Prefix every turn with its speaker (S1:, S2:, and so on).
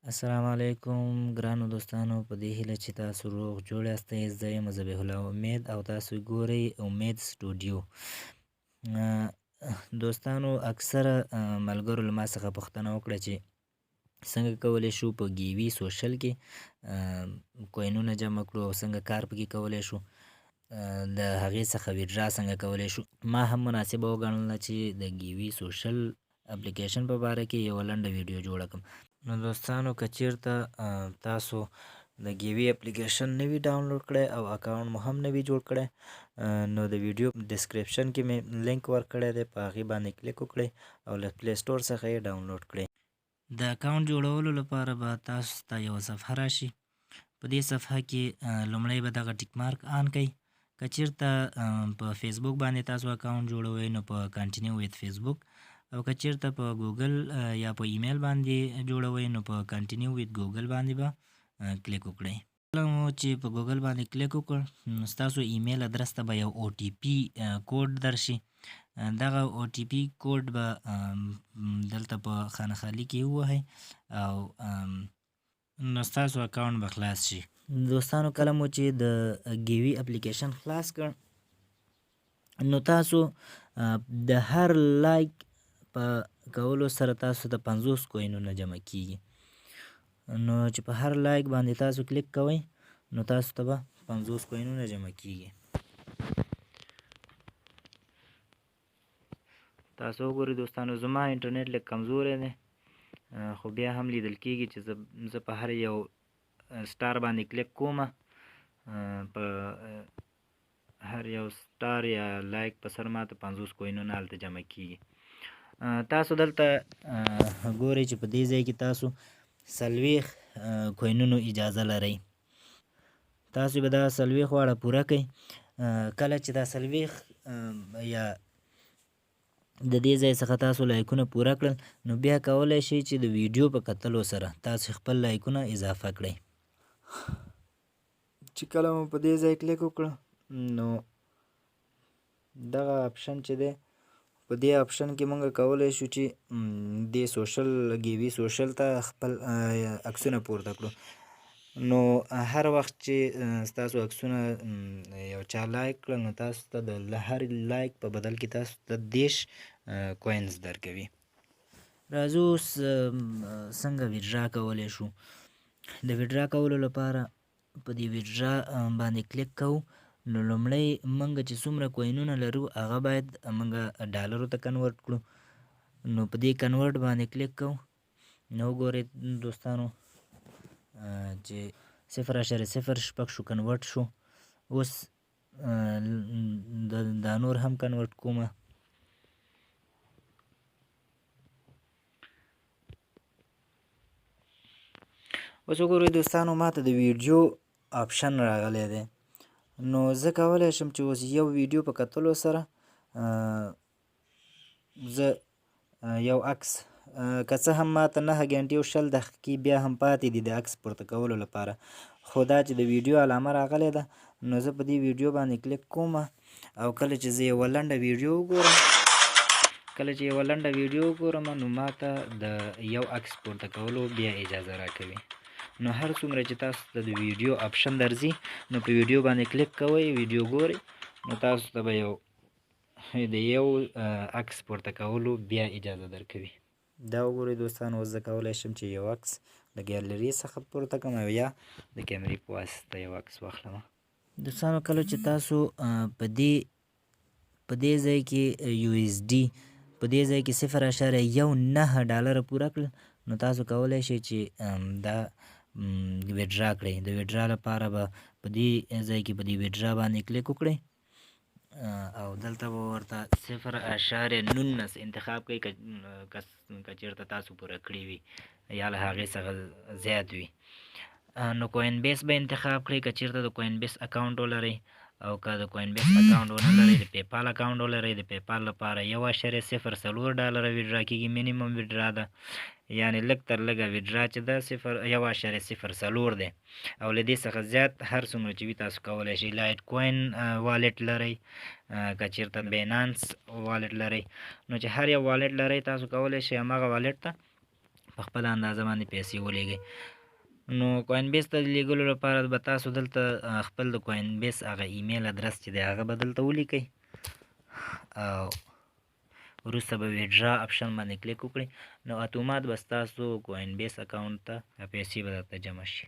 S1: السلام علیکم ګرانو دوستانو، په دې هیله چې تاسو روغ جوړ یاستئ. زه یم ذبیح الله امید او تاسو ګورئ امید سټوډیو. دوستانو اکثره ملګرو له ما څخه پوښتنه وکړه چې څنګه کولی شو په ګیوي سوشل کې کوینونه جمع کړو او څنګه کار پکې کولی شو، د هغې څخه ویډرا څنګه کولی شو. ما هم مناسبه وګڼله چې د ګیوي سوشل اپلیکیشن په باره کې یوه لنډه ویډیو جوړه کړم. نو دوستانو که چیرته تاسو د ګیوي اپلیکیشن نه وي ډاونلوډ کړی او اکاونټ مو هم نه وي جوړ کړی، نو د ویډیو ډسکرپشن کې مې لینک ورکړی دی، په هغې باندې کلیک وکړئ او له پلی سټور څخه یې ډاونلوډ کړئ. د اکاونټ جوړولو لپاره به تاسو ته یوه صفحه راشي. په دې صفحه کې لومړی به دغه ټیک مارک آن کړئ. که چیرته په فیسبوک باندې تاسو اکاونټ جوړوئ نو په کنټینیو ویت فیسبوک، او که چیرته په ګوګل یا په ایمیل باندې جوړوئ نو په کنټینیو ویت ګوګل باندې به کلیک وکړئ. کله مو چې په ګوګل باندې کلیک وکړ نو ستاسو ایمیل ادرس ته به یو او ټي پي کوډ درشي. دغه او ټي پي کوډ به دلته په خانه خالي کې ووهئ او نو ستاسو اکاونټ به خلاص شي. دوستانو کله مو چې د ګیوي اپلیکیشن خلاص کړ نو تاسو د هر لایک په کولو سره تاسو ته 50 کوینونه جمع کیږي. نو چې په هر لایک باندې تاسو کلیک کوئ نو تاسو ته به 50 کوینونه جمع کیږي. تاسو وګورئ دوستانو، زما انټرنیټ لږ کمزوری دی، خو بیا هم لیدل کیږي چې زه په هر یو سټار باندې کلیک کوم، په هر یو سټار یا لایک په سر ماته 50 کوینونه هلته جمع کیږي. تاسو دلته ګورئ چې په دې ځای کې تاسو 40 کوینونو اجازه لرئ. تاسو به دا 40 واړه پوره کړئ. کله چې دا 40 یا د دې ځای څخه تاسو لایکونه پوره کړل نو بیا کولی شئ چې د ویډیو په کتلو سره تاسو خپل لایکونه اضافه کړئ. چې کله مو په دې ځای کلیک وکړه نو دغه اپشن چې دی، په دې اپشن کې موږ کولی شو چې دې سوشل ګیوي سوشل ته خپل عکسونه پورته کړو. نو هر وخت چې ستاسو عکسونه یو چا لایک کړل نو تاسو ته د هر لایک په بدل کې تاسو ته 10 کوینز درکوي. راځو اوس څنګه ویډرا کولی شو. د ویډرا کولو لپاره په دې ویډرا باندې کلیک کوو. نو لومړی موږ چې څومره کوینونه لرو هغه باید موږ ډالرو ته کنورټ کړو. نو په دې کنورټ باندې کلیک کوو. نو وګورئ دوستانو چې 0.06 شو، کنورټ شو. اوس دا نور هم کنورټ کومه. اوس وګورئ دوستانو، ماته د ویډیو آپشن راغلی دی. نو زه کولی شم چې اوس یو ویډیو په کتلو سره زه یو عکس، که څه هم ماته 9 ګنټې او 20 دقیقې بیا هم پاتې دي د عکس پورته کولو لپاره، خو دا چې د ویډیو علامه راغلی ده نو زه په دې ویډیو باندې کلیک کوم. او کله چې زه یوه لنډه ویډیو وګورم نو ماته د یو عکس پورته کولو بیا اجازه راکوي. نو هر څومره چې تاسو ته د ویډیو آپشن درځي نو په ویډیو باندې کلیک کوئ، ویډیو ګورئ، نو تاسو ته به د یو عکس پورته کولو بیا اجازه درکوي. دا وګورئ دوستانو، اوس زه کولی شم چې یو عکس د ګیلري څخه پورته کړم او یا د کیمرې په واسطه یو عکس واخلم. دوستانو کله چې تاسو په دې ځای کې USD په دې ځای کې 0.19 ډالره پوره کړل نو تاسو کولی شئ چې دا ویډرا کړئ. د ویډرا لپاره به په دې ځای کې په دې ویډرا باندې کلیک وکړئ او دلته به ورته 0.19 انتخاب کړئ که چېرته تاسو پوره کړي وي یا له هغې څخه زیات وي. نو کوین بیس به انتخاب کړئ که چېرته د کوین بیس اکاونټ ولرئ، او که د کوین بیس اکاونټ ونه لرئ د پیپال اکاونټ ولرئ. د پیپال لپاره 1.04 ډالره ویډرا کېږي، مینیمم ویډرا ده، یعنې لږ تر لږه ویډرا چې ده 1.04 دی، او له دې څخه زیات هر څومره چې وي تاسو کولی شئ. لایټ کوین والټ لرئ، که چېرته بینانس والټ لرئ، نو چې هر یو والټ لرئ تاسو کولی شئ هماغه والټ ته په خپله اندازه باندې پیسې ولېږئ. نو کوین بیس ته د لیږلو لپاره به تاسو دلته خپل د کوین بیس هغه ایمیل ادرس چې دی هغه به دلته ولیکئ او وروسته به ویډرا اپشن باندې کلیک وکړئ، نو اتومات به ستاسو کوین بیس اکاونټ ته پیسې به درته جمع شي.